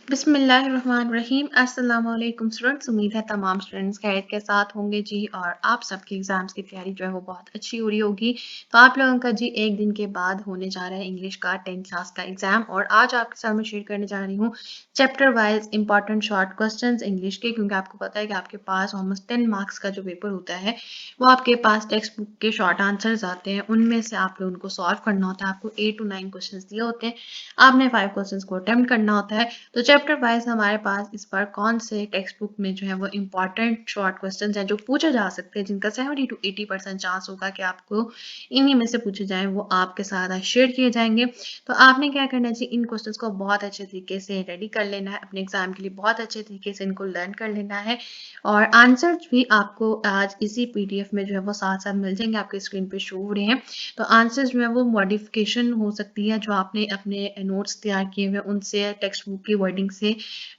बिस्मिल्लाहिर्रहमानिर्रहीम अस्सलाम वालेकुम स्टूडेंट्स। उम्मीद है तमाम स्टूडेंट्स खैरियत के साथ होंगे जी और आप सबके एग्जाम्स की तैयारी जो है वो बहुत अच्छी हो रही होगी। तो आप लोगों का जी एक दिन के बाद होने जा रहा है इंग्लिश का 10th क्लास का एग्जाम और आज आपके साथ मैं शेयर करने जा रही हूँ chapter wise important short questions English के, क्योंकि आपको पता है कि आपके पास ऑलमोस्ट 10 मार्क्स का जो पेपर होता है वो आपके पास टेक्स्ट बुक के शॉर्ट आंसर्स आते हैं, उनमें से आप लोगों को सॉल्व करना होता है। आपको 8 to 9 क्वेश्चन दिए होते हैं, आपने 5 क्वेश्चन को अटेम्प्ट करना होता है। तो चैप्टर वाइज हमारे पास इस बार कौन से टेक्स्ट बुक में जो है वो इंपॉर्टेंट शॉर्ट क्वेश्चन हैं जो पूछे जा सकते हैं, जिनका 70 to 80% चांस होगा कि आपको इन्हीं में से पूछे जाएं, वो आपके साथ शेयर किए जाएंगे। तो आपने क्या करना चाहिए, इन क्वेश्चंस को बहुत अच्छे तरीके से रेडी कर लेना है, अपने एग्जाम के लिए बहुत अच्छे तरीके से इनको लर्न कर लेना है और आंसर भी आपको आज इसी पीडीएफ में जो है वो साथ साथ मिल जाएंगे, आपके स्क्रीन पे शो हो रहे हैं। तो आंसर्स जो है वो मॉडिफिकेशन हो सकती है, जो आपने अपने नोट्स तैयार किए हुए उनसे टेक्स्ट बुक की वर्डिंग से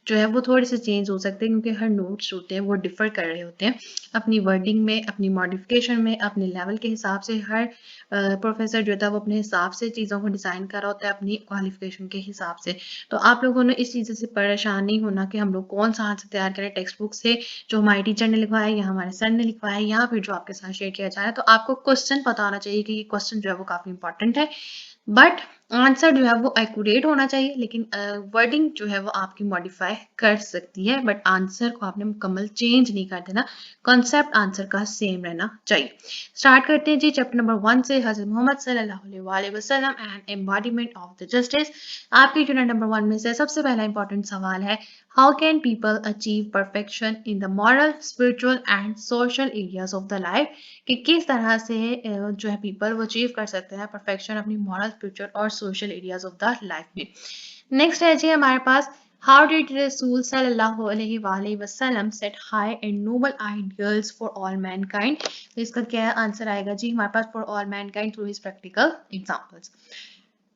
जो है वो थोड़े से चेंज हो सकते हैं, क्योंकि हर नोट्स होते हैं वो डिफर कर रहे होते हैं अपनी वर्डिंग में, अपनी मॉडिफिकेशन में, अपने लेवल के हिसाब से। हर प्रोफेसर जो था वो अपने हिसाब से चीज़ों को डिज़ाइन कर रहा होता है अपनी क्वालिफिकेशन के हिसाब से। तो आप लोगों ने इस चीज़ से परेशान नहीं होना कि हम लोग कौन सा आंसर तैयार करें टेक्स्ट बुक से जो हमारे टीचर ने लिखवाया या हमारे सर ने लिखवाया या फिर जो आपके साथ शेयर किया जा रहा है। तो आपको क्वेश्चन पता होना चाहिए कि ये क्वेश्चन जो है वो काफ़ी इंपॉर्टेंट है, बट आंसर जो है वो एक्यूरेट होना चाहिए, लेकिन वर्डिंग जो है वो आपकी मॉडिफाई कर सकती है, बट आंसर को आपने मुकम्मल चेंज नहीं कर देना, कॉन्सेप्ट आंसर का सेम रहना चाहिए। स्टार्ट करते हैं जी चैप्टर नंबर 1 से, हज़रत मोहम्मद सल्लल्लाहु अलैहि वसल्लम and embodiment of the justice. आपके यूनिट नंबर 1 में से सबसे पहला इंपॉर्टेंट सवाल है, how can people achieve perfection in the moral, spiritual and social areas of the life, कि किस तरह से जो है पीपल वो अचीव कर सकते हैं परफेक्शन अपनी मॉरल, स्पिरिचुअल और social areas of the life में। नेक्स्ट है जी हमारे पास, हाउ डिड रसूल सल्लल्लाहु अलैहि वसल्लम set high and noble ideals for all mankind. तो इसका क्या आंसर आएगा जी हमारे पास, for all mankind through his practical examples.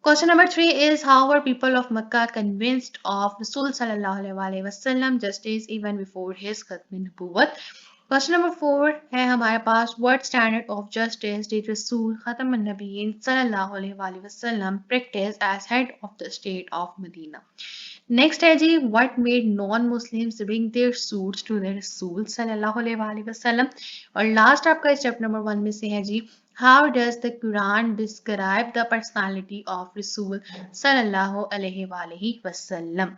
Question number 3 is, how were people of Makkah convinced of Rasul sallallahu alaihi wasallam justice even before his khatm nubuwwat? Question number 4 है हमारे पास, what standard of justice did Rasul Khatam an-Nabiyyin sallallahu alaihi wasallam practice as head of the state of Medina? Next है जी, what made non Muslims bring their suits to their रसूल सल्लल्लाहु अलैहि वसल्लम। और last आपका इस चैप्टर नंबर 1 में से है जी, how does the Quran describe the personality of रसूल सल्लल्लाहु अलैहि वसल्लम।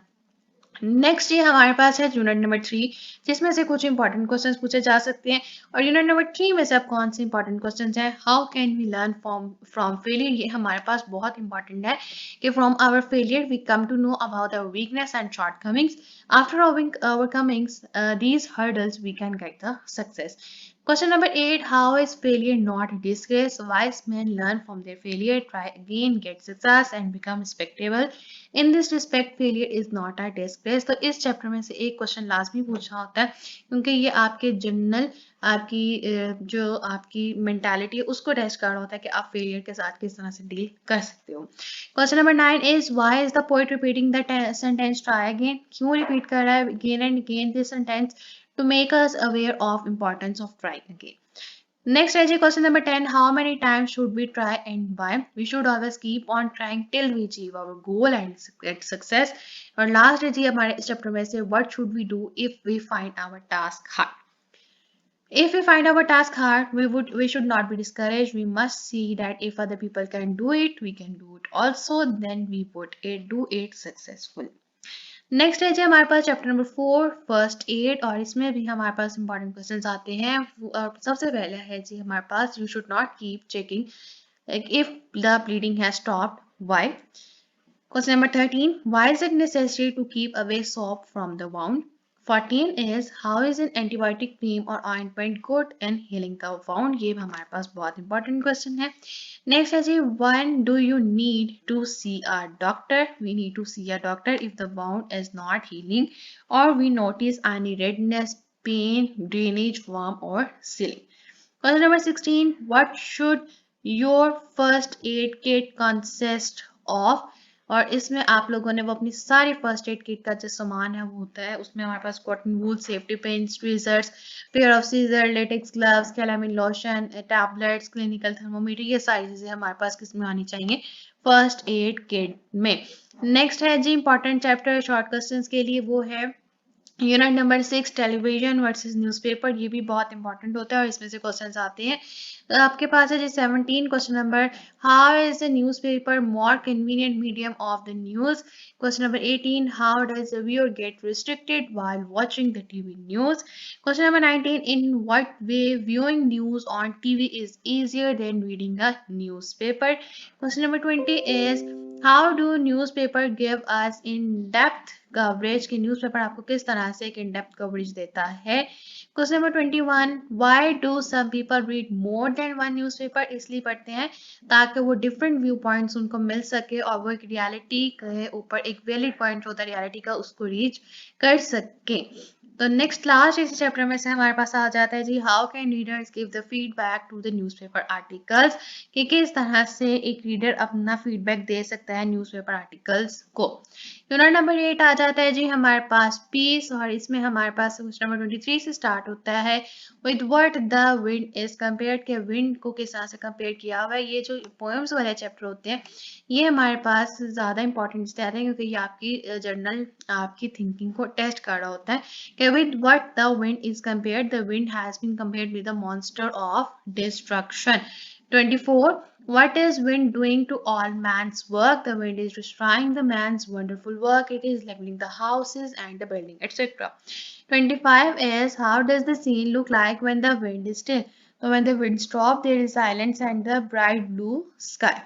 नेक्स्ट ये हमारे पास है यूनिट नंबर 3, जिसमें से कुछ इंपॉर्टेंट क्वेश्चंस पूछे जा सकते हैं। और यूनिट नंबर 3 में से अब कौन से इंपॉर्टेंट क्वेश्चंस हैं, how can we learn from failure. ये हमारे पास बहुत इंपॉर्टेंट है कि from our failure we come to know about our weakness and shortcomings, after overcoming these hurdles we can get the success. Question number 8, how is failure not a disgrace? Wise men learn from their failure, try again, get success and become respectable. In this respect failure is not a disgrace. तो इस chapter में से एक question लाजमी पूछना होता है, क्योंकि ये आपके जनरल आपकी जो आपकी मेंटालिटी है उसको टेस्ट कर रहा होता है कि आप फेलियर के साथ किस तरह से डील कर सकते हो। Question number 9 is, why is the poet repeating the sentence try again. क्यों रिपीट कर रहा है again and again this sentence, to make us aware of importance of trying again. Next is question number 10. How many times should we try and why? We should always keep on trying till we achieve our goal and get success. और last है जी हमारे इस chapter में से, what should we do if we find our task hard? If we find our task hard, we should not be discouraged. We must see that if other people can do it, we can do it also. Then we would do it successfully. Next है जी हमारे पास chapter number 4 first aid, और इसमें भी हमारे पास important questions आते हैं। सबसे पहले है जी हमारे पास, you should not keep checking if the bleeding has stopped, why. Question number 13, why is it necessary to keep away soap from the wound. 14 is, how is an antibiotic cream or ointment good in healing the wound? ये हमारे पास बहुत important question है। Next है जी, when do you need to see a doctor? We need to see a doctor if the wound is not healing or we notice any redness, pain, drainage, worm or swelling. Question number 16, what should your first aid kit consist of? और इसमें आप लोगों ने वो अपनी सारी first aid kit का जो सामान है वो होता है, उसमें हमारे पास cotton wool, safety pins, tweezers, pair of scissor, latex gloves, calamine lotion, tablets, clinical thermometer, ये सारी चीजें हमारे पास किसमें आनी चाहिए, फर्स्ट एड किट में। नेक्स्ट है जी इंपॉर्टेंट चैप्टर शॉर्ट क्वेश्चंस के लिए, वो है unit number 6 television versus newspaper. ये भी बहुत इंपॉर्टेंट होता है और इसमें से क्वेश्चंस आते हैं। तो आपके पास है जी 17 question number, how is the newspaper more convenient medium of the news. Question number 18, how does the viewer get restricted while watching the TV news. Question number 19, in what way viewing news on TV is easier than reading a newspaper. Question number 20 is how do newspaper give us in depth coverage, की newspaper आपको किस तरह से एक इन depth coverage देता है। Question number 21, why do some people read more than one newspaper, इसलिए पढ़ते हैं ताकि वो डिफरेंट व्यू पॉइंट्स उनको मिल सके और वो एक रियलिटी के ऊपर एक वैलिड पॉइंट होता है रियलिटी का, उसको रीच कर सके। तो नेक्स्ट लास्ट इस चैप्टर में से हमारे पास आ जाता है जी, how can readers give the feedback to the newspaper articles, कि किस तरह से एक रीडर अपना फीडबैक दे सकता है न्यूज़पेपर आर्टिकल्स को। यूनिट नंबर 8 आ जाता है जी हमारे पास पीस, और इसमें हमारे पास क्वेश्चन नंबर 23 से स्टार्ट होता है, with what the wind is compared, के विंड को किस तरह से कंपेयर किया हुआ है। ये जो पोएम्स वाले चैप्टर होते हैं ये हमारे पास ज़्यादा इंपॉर्टेंट इसलिए आते हैं क्योंकि ये आपकी जर्नल आपकी थिंकिंग को टेस्ट कर रहा होता है कि with what the wind is compared, the wind has been compared with the monster of destruction. 24, what is wind doing to all man's work? The wind is destroying the man's wonderful work. It is leveling the houses and the building, etc. 25 is how does the scene look like when the wind is still? So when the wind stops, there is silence and the bright blue sky.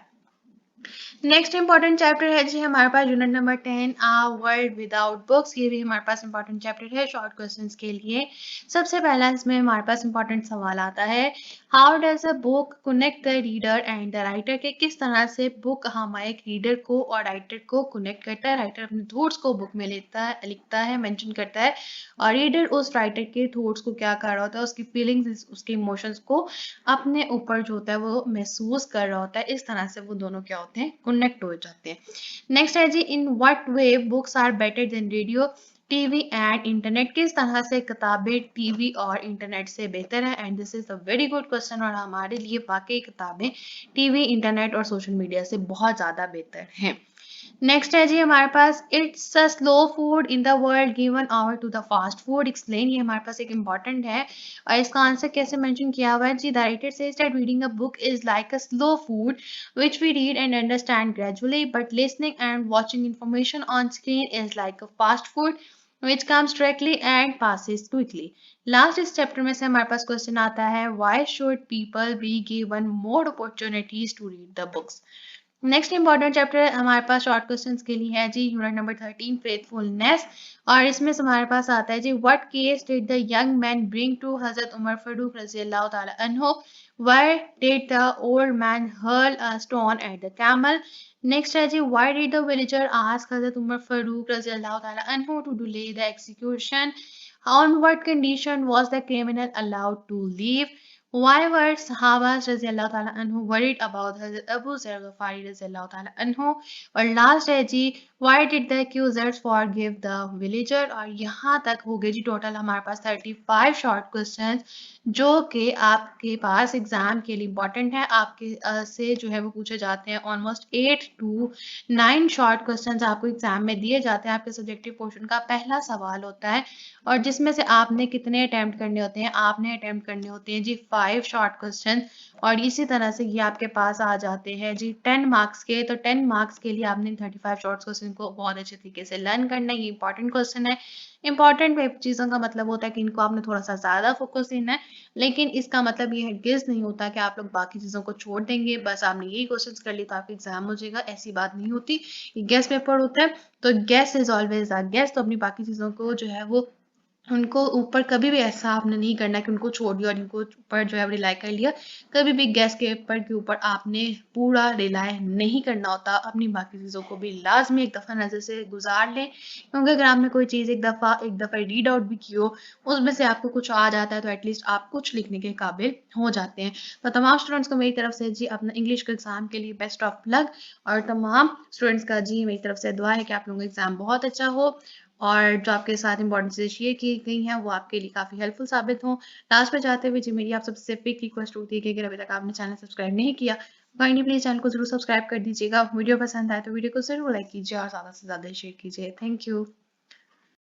Next important chapter है जी हमारे पास unit number 10, आ world without books. ये भी हमारे पास important chapter है short questions के लिए। सबसे पहला इसमें हमारे पास इंपॉर्टेंट सवाल आता है, how does a book connect the reader and the writer, के किस तरह से बुक हमारे एक रीडर को और राइटर को कनेक्ट करता है। राइटर अपने थॉट्स को बुक में लेता है, लिखता है, मेंशन करता है, और रीडर उस राइटर के थॉट्स को क्या कर रहा होता है, उसकी फीलिंग्स, उसके इमोशंस को अपने ऊपर जो होता है वो महसूस कर रहा होता है। इस तरह से वो दोनों क्या होते हैं, कनेक्ट हो जाते हैं। नेक्स्ट है जी, in what way books are better than radio, TV and internet, किस तरह से किताबें टीवी और इंटरनेट से बेहतर है। And this is a very good question, और हमारे लिए वाकई किताबें टीवी, इंटरनेट और सोशल मीडिया से बहुत ज़्यादा बेहतर हैं। नेक्स्ट है जी हमारे पास, it's a slow food in the world given over to the fast food, explain. ये हमारे पास एक इंपॉर्टेंट है और इसका आंसर कैसे मेंशन किया हुआ है जी, the writer says that reading a book is like a slow food which we read and understand gradually, but listening and watching information on screen is like a fast food which comes directly and passes quickly. Last इस chapter में से हमारे पास question आता है, why should people be given more opportunities to read the books? Next important chapter हमारे पास short questions के लिए है जी यूनिट नंबर 13 फेथफुलनेस, और इसमें से हमारे पास आता है जी, what case did the young man bring to Hazrat Umar Farooq रज़ियल्लाहु ताला अन्हु, why did the old man hurl a stone at the camel. Next है जी, why did the villager ask Hazrat Umar Farooq रज़ियल्लाहु ताला अन्हु to delay the execution, on what condition was the criminal allowed to leave? Why were Sahabas रज़ियल्लाहु ताला अन्हु worried about Hazrat Abu Zar Ghafari रज़ियल्लाहु ताला अन्हु? और लास्ट है जी, why did the accusers forgive the villager? और यहाँ तक हो गए जी टोटल हमारे पास 35 शॉर्ट क्वेश्चन जो कि आपके पास एग्जाम के लिए इंपॉर्टेंट है। आपके से जो है वो पूछे जाते हैं, ऑलमोस्ट 8 to 9 शॉर्ट क्वेश्चन आपको एग्जाम में दिए जाते हैं। आपके सब्जेक्टिव पोर्शन का पहला सवाल होता है और जिसमें से आपने कितने अटेम्प्ट करने होते हैं, आपने अटेम्प्ट करने होते हैं जी 5 शॉर्ट क्वेश्चन, और इसी तरह से ये आपके पास आ जाते हैं जी 10 मार्क्स के। तो 10 मार्क्स के लिए आपने 35 शॉर्ट क्वेश्चन को बहुत अच्छे तरीके से लर्न करना है। ये इंपॉर्टेंट क्वेश्चन है। इंपॉर्टेंट चीज़ों का मतलब होता है कि इनको आपने थोड़ा सा ज़्यादा फोकस देना है, लेकिन इसका मतलब ये गेस नहीं होता कि आप लोग बाकी चीज़ों को छोड़ देंगे, बस आपने यही क्वेश्चन कर ली तो आपका एग्जाम हो जाएगा, ऐसी बात नहीं होती। ये गेस पेपर होता है, तो guess is always a guess. तो अपनी बाकी चीज़ों को जो है वो उनको ऊपर कभी भी ऐसा आपने नहीं करना कि उनको छोड़ दिया और इनको ऊपर जो है रिलाई कर लिया। कभी भी गैस के ऊपर के ऊपर आपने पूरा रिलाई नहीं करना होता। अपनी बाकी चीज़ों को भी लाजमी एक दफ़ा नज़र से गुजार लें, क्योंकि अगर आपने कोई चीज़ एक दफ़ा रीड आउट भी की हो, उसमें से आपको कुछ आ जाता है तो एटलीस्ट आप कुछ लिखने के काबिल हो जाते हैं। तो तमाम स्टूडेंट्स को मेरी तरफ से जी अपना इंग्लिश के एग्ज़ाम के लिए बेस्ट ऑफ लक, और तमाम स्टूडेंट्स का जी मेरी तरफ से दुआ है कि आप लोगों का एग्ज़ाम बहुत अच्छा हो और जो आपके साथ इंपॉर्टेंट चीज़ें शेयर की गई हैं वो आपके लिए काफ़ी हेल्पफुल साबित हों। लास्ट में जाते हुए जी मेरी आप सबसे बिग रिक्वेस्ट होती है कि अगर अभी तक आपने चैनल सब्सक्राइब नहीं किया, काइंडली प्लीज़ चैनल को ज़रूर सब्सक्राइब कर दीजिएगा। वीडियो पसंद आए तो वीडियो को ज़रूर लाइक कीजिए और ज़्यादा से ज़्यादा शेयर कीजिए। Thank you.